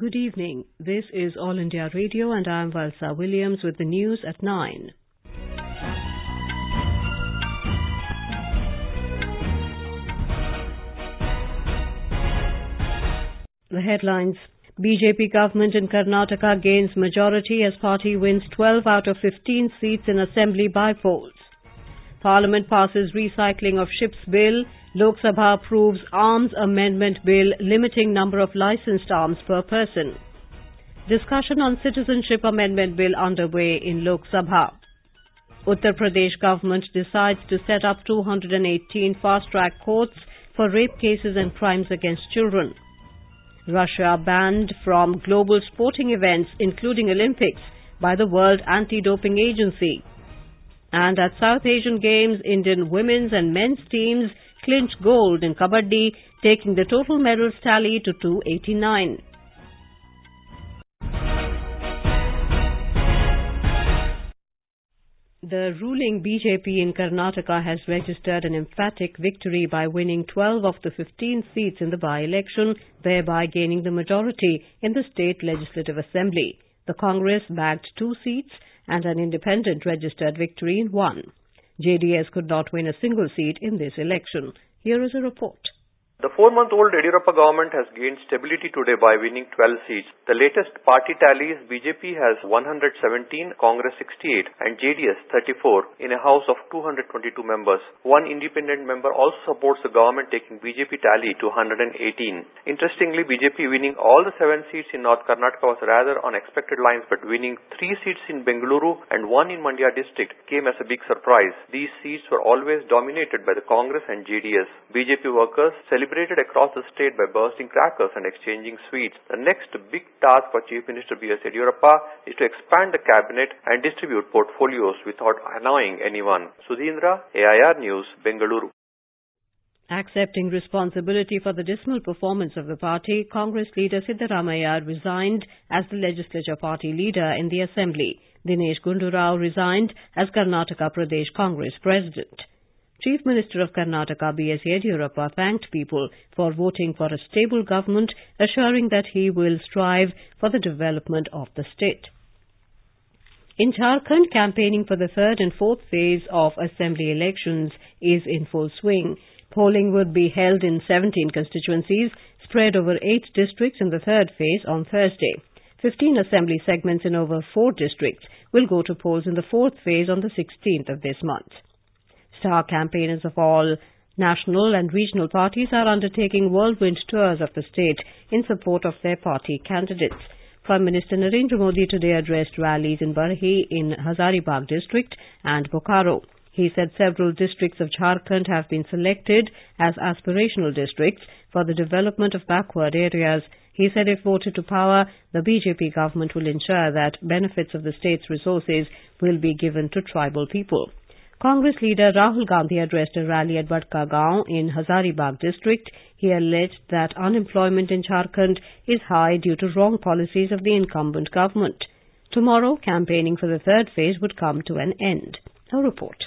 Good evening. This is All India Radio and I am Valsa Williams with the news at 9. The headlines. BJP government in Karnataka gains majority as party wins 12 out of 15 seats in assembly by-polls. Parliament passes recycling of ships bill. Lok Sabha approves arms amendment bill limiting number of licensed arms per person. Discussion on citizenship amendment bill underway in Lok Sabha. Uttar Pradesh government decides to set up 218 fast-track courts for rape cases and crimes against children. Russia banned from global sporting events including Olympics by the World Anti-Doping Agency. And at South Asian Games, Indian women's and men's teams clinched gold in Kabaddi, taking the total medals tally to 289. The ruling BJP in Karnataka has registered an emphatic victory by winning 12 of the 15 seats in the by-election, thereby gaining the majority in the state legislative assembly. The Congress bagged 2 seats and an independent registered victory in 1. JDS could not win a single seat in this election. Here is a report. The 4-month-old Yediyurappa government has gained stability today by winning 12 seats. The latest party tallies, BJP has 117, Congress 68 and JDS 34 in a house of 222 members. One independent member also supports the government, taking BJP tally to 118. Interestingly, BJP winning all the 7 seats in North Karnataka was rather on expected lines, but winning 3 seats in Bengaluru and 1 in Mandya district came as a big surprise. These seats were always dominated by the Congress and JDS. BJP workers celebrated across the state by bursting crackers and exchanging sweets. The next big task for Chief Minister B.S. Yediyurappa is to expand the cabinet and distribute portfolios without annoying anyone. Sudhindra, AIR News, Bengaluru. Accepting responsibility for the dismal performance of the party, Congress leader Siddaramaiah resigned as the legislature party leader in the assembly. Dinesh Gundu Rao resigned as Karnataka Pradesh Congress president. Chief Minister of Karnataka B.S. Yediyurappa thanked people for voting for a stable government, assuring that he will strive for the development of the state. In Jharkhand, campaigning for the third and fourth phase of assembly elections is in full swing. Polling would be held in 17 constituencies, spread over 8 districts in the third phase on Thursday. 15 assembly segments in over 4 districts will go to polls in the fourth phase on the 16th of this month. Star campaigners of all national and regional parties are undertaking whirlwind tours of the state in support of their party candidates. Prime Minister Narendra Modi today addressed rallies in Barhi in Hazaribagh district and Bokaro. He said several districts of Jharkhand have been selected as aspirational districts for the development of backward areas. He said if voted to power, the BJP government will ensure that benefits of the state's resources will be given to tribal people. Congress leader Rahul Gandhi addressed a rally at Badka Gaon in Hazaribagh district. He alleged that unemployment in Jharkhand is high due to wrong policies of the incumbent government. Tomorrow, campaigning for the third phase would come to an end. A report.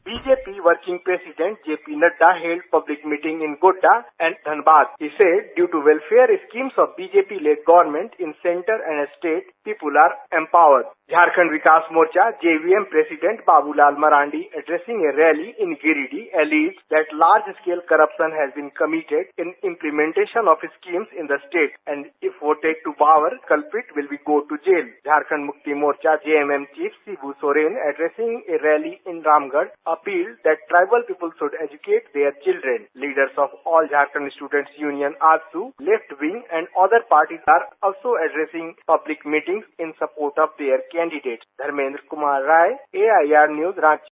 BJP Working President J.P. Nadda held public meeting in Godda and Dhanbad. He said due to welfare schemes of BJP-led government in centre and state, people are empowered. Jharkhand Vikas Morcha JVM President Babulal Marandi addressing a rally in Giridih alleged that large-scale corruption has been committed in implementation of schemes in the state and if voted to power, culprit will be go to jail. Jharkhand Mukti Morcha JMM Chief Shibu Soren addressing a rally in Ramgarh appealed that tribal people should educate their children. Leaders of all Jharkhand Students Union AJSU, Left Wing and other parties are also addressing public meetings in support of their candidates. Dharmendra Kumar Rai, AIR News, Ranchi.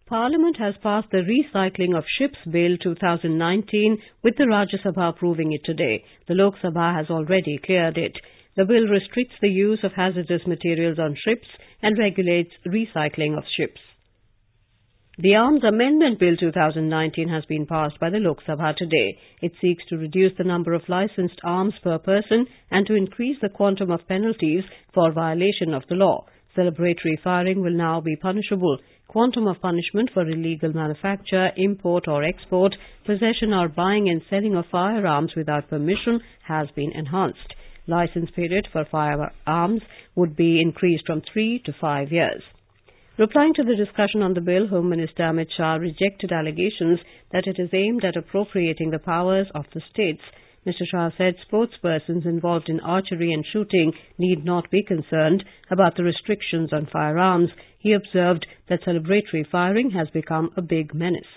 Parliament has passed the Recycling of Ships Bill 2019 with the Rajya Sabha approving it today. The Lok Sabha has already cleared it. The bill restricts the use of hazardous materials on ships and regulates recycling of ships. The Arms Amendment Bill 2019 has been passed by the Lok Sabha today. It seeks to reduce the number of licensed arms per person and to increase the quantum of penalties for violation of the law. Celebratory firing will now be punishable. Quantum of punishment for illegal manufacture, import or export, possession or buying and selling of firearms without permission has been enhanced. license period for firearms would be increased from 3 to 5 years. Replying to the discussion on the bill, Home Minister Amit Shah rejected allegations that it is aimed at appropriating the powers of the states. Mr. Shah said sportspersons involved in archery and shooting need not be concerned about the restrictions on firearms. He observed that celebratory firing has become a big menace.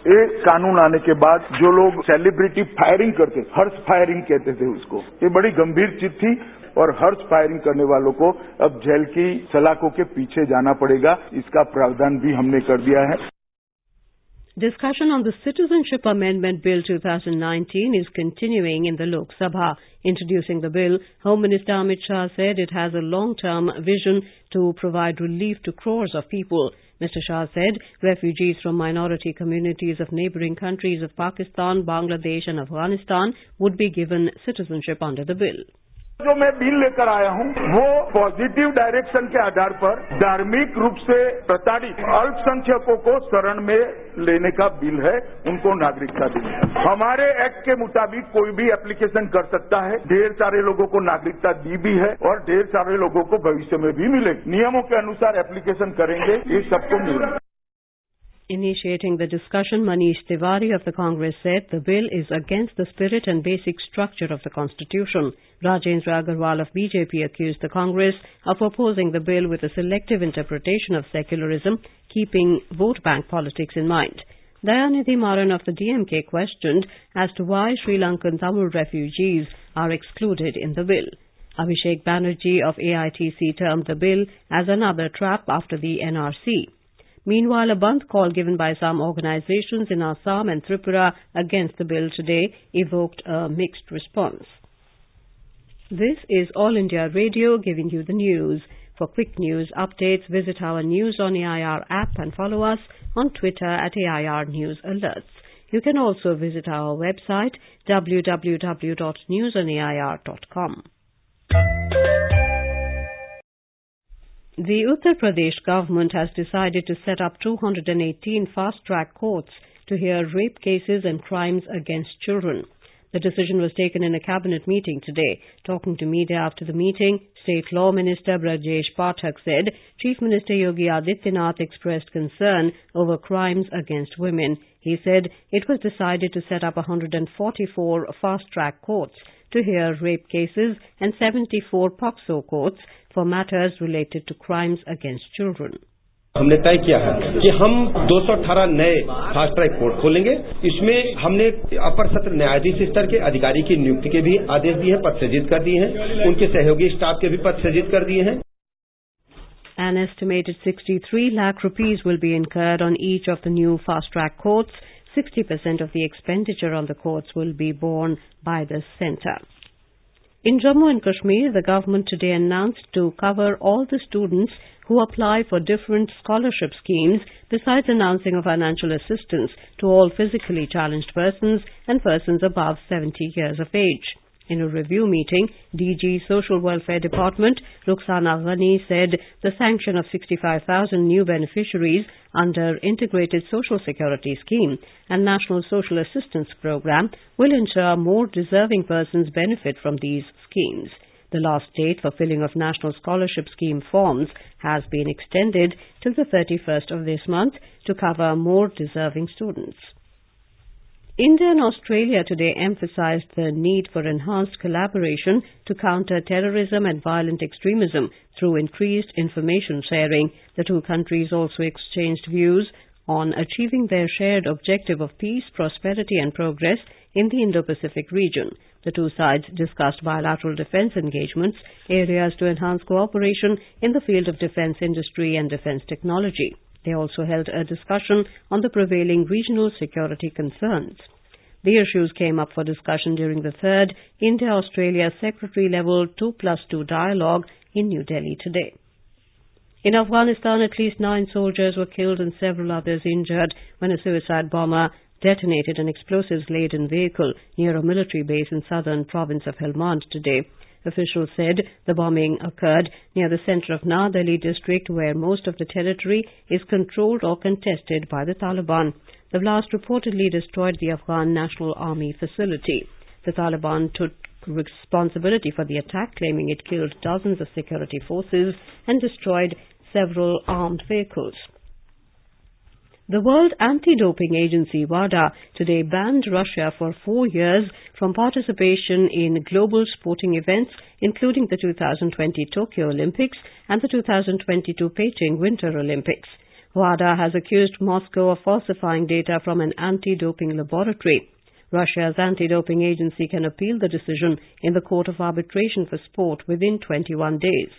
ये कानून आने के बाद जो लोग celebrity firing करते, हर्ष firing कहते थे उसको, ये बड़ी गंभीर चीज थी और हर्ष फायरिंग करने वालों को अब जेल की सलाखों के पीछे जाना पड़ेगा, इसका प्रावधान भी हमने कर दिया है. Discussion on the Citizenship Amendment Bill 2019 is continuing in the Lok Sabha. Introducing the bill, Home Minister Amit Shah said it has a long-term vision to provide relief to crores of people. Mr. Shah said refugees from minority communities of neighbouring countries of Pakistan, Bangladesh and Afghanistan would be given citizenship under the bill. जो मैं bill लेकर आया हूं वो positive direction के आधार पर धार्मिक रूप से प्रताड़ित अल्पसंख्यकों को शरण में लेने का बिल है, उनको नागरिकता देनी है. हमारे एक्ट के मुताबिक कोई भी एप्लीकेशन कर सकता है. ढेर सारे लोगों को नागरिकता दी भी है और ढेर सारे लोगों को भविष्य में भी मिलेगी. नियमों के अनुसार एप्लीकेशन करेंगे, ये सबको मिलेगा. Initiating the discussion, Manish Tiwari of the Congress said the bill is against the spirit and basic structure of the Constitution. Rajendra Agarwal of BJP accused the Congress of opposing the bill with a selective interpretation of secularism, keeping vote bank politics in mind. Dayanidhi Maran of the DMK questioned as to why Sri Lankan Tamil refugees are excluded in the bill. Abhishek Banerjee of AITC termed the bill as another trap after the NRC. Meanwhile, a Bandh call given by some organizations in Assam and Tripura against the bill today evoked a mixed response. This is All India Radio giving you the news. For quick news updates, visit our News on AIR app and follow us on Twitter at AIR News Alerts. You can also visit our website www.newsonair.com. The Uttar Pradesh government has decided to set up 218 fast-track courts to hear rape cases and crimes against children. The decision was taken in a cabinet meeting today. Talking to media after the meeting, State Law Minister Brajesh Pathak said Chief Minister Yogi Adityanath expressed concern over crimes against women. He said it was decided to set up 144 fast-track courts to hear rape cases and 74 POCSO courts for matters related to crimes against children. हमने तय किया है कि हम 218 नए fast track court खोलेंगे. इसमें हमने अपर सत्र न्यायाधीश स्तर के अधिकारी की नियुक्ति के भी आदेश दिए हैं, पद सृजित कर दिए हैं, उनके सहयोगी स्टाफ के भी पद सृजित कर दिए हैं. An estimated 63 lakh rupees will be incurred on each of the new fast track courts. 60% of the expenditure on the courts will be borne by the centre. In Jammu and Kashmir, the government today announced to cover all the students who apply for different scholarship schemes, besides announcing a financial assistance to all physically challenged persons and persons above 70 years of age. In a review meeting, DG Social Welfare Department Rukhsana Ghani said the sanction of 65,000 new beneficiaries under Integrated Social Security Scheme and National Social Assistance Program will ensure more deserving persons benefit from these schemes. The last date for filling of National Scholarship Scheme forms has been extended till the 31st of this month to cover more deserving students. India and Australia today emphasized the need for enhanced collaboration to counter terrorism and violent extremism through increased information sharing. The two countries also exchanged views on achieving their shared objective of peace, prosperity and progress in the Indo-Pacific region. The two sides discussed bilateral defense engagements, areas to enhance cooperation in the field of defense industry and defense technology. They also held a discussion on the prevailing regional security concerns. The issues came up for discussion during the third India-Australia Secretary-level 2+2 dialogue in New Delhi today. In Afghanistan, at least 9 soldiers were killed and several others injured when a suicide bomber detonated an explosives-laden vehicle near a military base in southern province of Helmand today. Officials said the bombing occurred near the center of Nar Delhi district, where most of the territory is controlled or contested by the Taliban. The blast reportedly destroyed the Afghan National Army facility. The Taliban took responsibility for the attack, claiming it killed dozens of security forces and destroyed several armed vehicles. The World Anti-Doping Agency, WADA, today banned Russia for 4 years from participation in global sporting events, including the 2020 Tokyo Olympics and the 2022 Beijing Winter Olympics. WADA has accused Moscow of falsifying data from an anti-doping laboratory. Russia's anti-doping agency can appeal the decision in the Court of Arbitration for Sport within 21 days.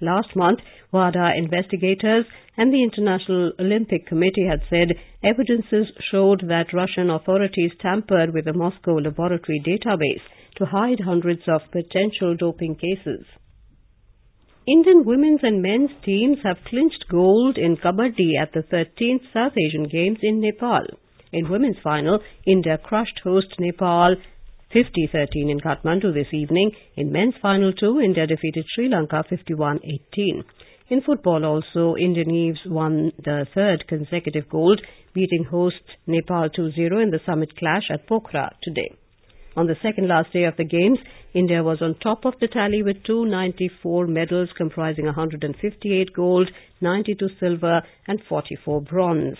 Last month, WADA investigators and the International Olympic Committee had said evidences showed that Russian authorities tampered with the Moscow laboratory database to hide hundreds of potential doping cases. Indian women's and men's teams have clinched gold in Kabaddi at the 13th South Asian Games in Nepal. In women's final, India crushed host Nepal 50-13 in Kathmandu this evening. In men's final too, India defeated Sri Lanka 51-18. In football also, Indian Eves won the third consecutive gold, beating hosts Nepal 2-0 in the summit clash at Pokhara today. On the second last day of the Games, India was on top of the tally with 294 medals comprising 158 gold, 92 silver and 44 bronze.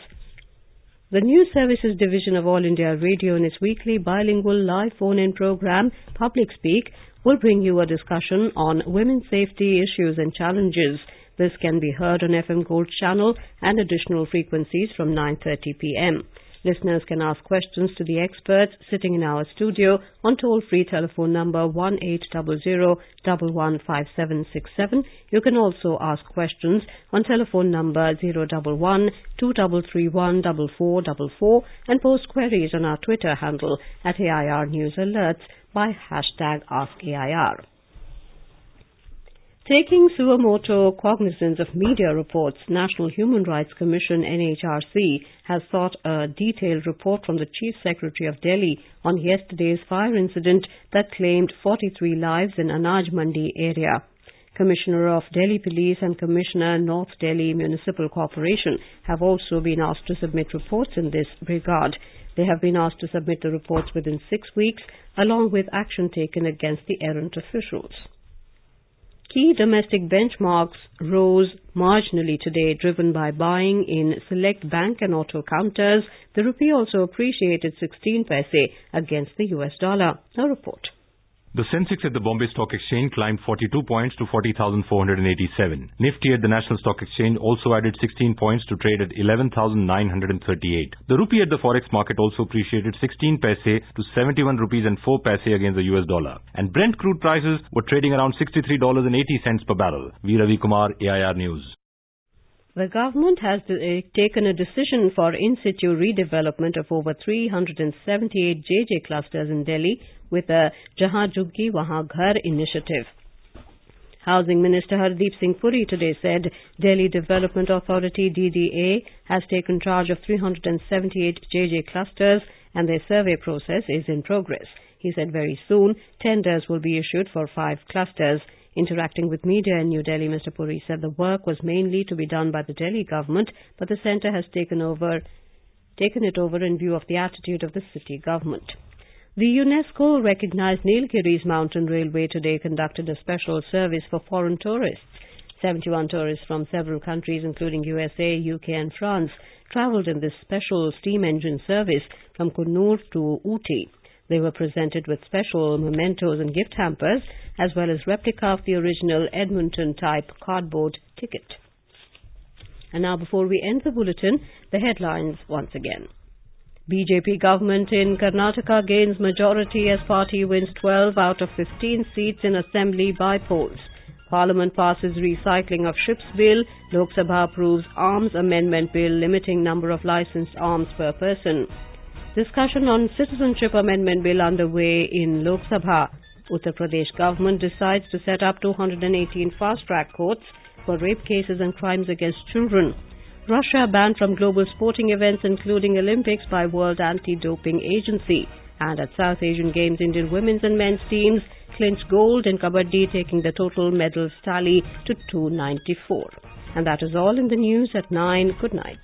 The News Services Division of All India Radio in its weekly bilingual live phone-in program, Public Speak, will bring you a discussion on women's safety issues and challenges. This can be heard on FM Gold channel and additional frequencies from 9:30 p.m. Listeners can ask questions to the experts sitting in our studio on toll-free telephone number 1800-115767. You can also ask questions on telephone number 011-2331-4444 and post queries on our Twitter handle at AIR News Alerts by hashtag AskAIR. Taking suo motu cognizance of media reports, National Human Rights Commission NHRC has sought a detailed report from the Chief Secretary of Delhi on yesterday's fire incident that claimed 43 lives in Anaj Mandi area. Commissioner of Delhi Police and Commissioner North Delhi Municipal Corporation have also been asked to submit reports in this regard. They have been asked to submit the reports within 6 weeks, along with action taken against the errant officials. Key domestic benchmarks rose marginally today, driven by buying in select bank and auto counters. The rupee also appreciated 16 paise against the US dollar. A report. The Sensex at the Bombay Stock Exchange climbed 42 points to 40,487. Nifty at the National Stock Exchange also added 16 points to trade at 11,938. The rupee at the forex market also appreciated 16 paise to 71 rupees and 4 paise against the US dollar. And Brent crude prices were trading around $63.80 per barrel. V. Ravi Kumar, AIR News. The government has taken a decision for in-situ redevelopment of over 378 JJ clusters in Delhi with a Jahan Juggi Wahan Ghar initiative. Housing Minister Hardeep Singh Puri today said Delhi Development Authority DDA has taken charge of 378 JJ clusters and their survey process is in progress. He said very soon tenders will be issued for 5 clusters. Interacting with media in New Delhi, Mr. Puri said the work was mainly to be done by the Delhi government, but the centre has taken it over in view of the attitude of the city government. The UNESCO-recognized Nilgiris Mountain Railway today conducted a special service for foreign tourists. 71 tourists from several countries, including USA, UK and France, travelled in this special steam engine service from Kannur to Ooty. They were presented with special mementos and gift hampers, as well as replica of the original Edmonton-type cardboard ticket. And now, before we end the bulletin, the headlines once again. BJP government in Karnataka gains majority as party wins 12 out of 15 seats in assembly by polls. Parliament passes recycling of ships bill. Lok Sabha approves arms amendment bill limiting number of licensed arms per person. Discussion on citizenship amendment bill underway in Lok Sabha. Uttar Pradesh government decides to set up 218 fast-track courts for rape cases and crimes against children. Russia banned from global sporting events including Olympics by World Anti-Doping Agency. And at South Asian Games, Indian women's and men's teams clinched gold in Kabaddi, taking the total medals tally to 294. And that is all in the news at 9. Good night.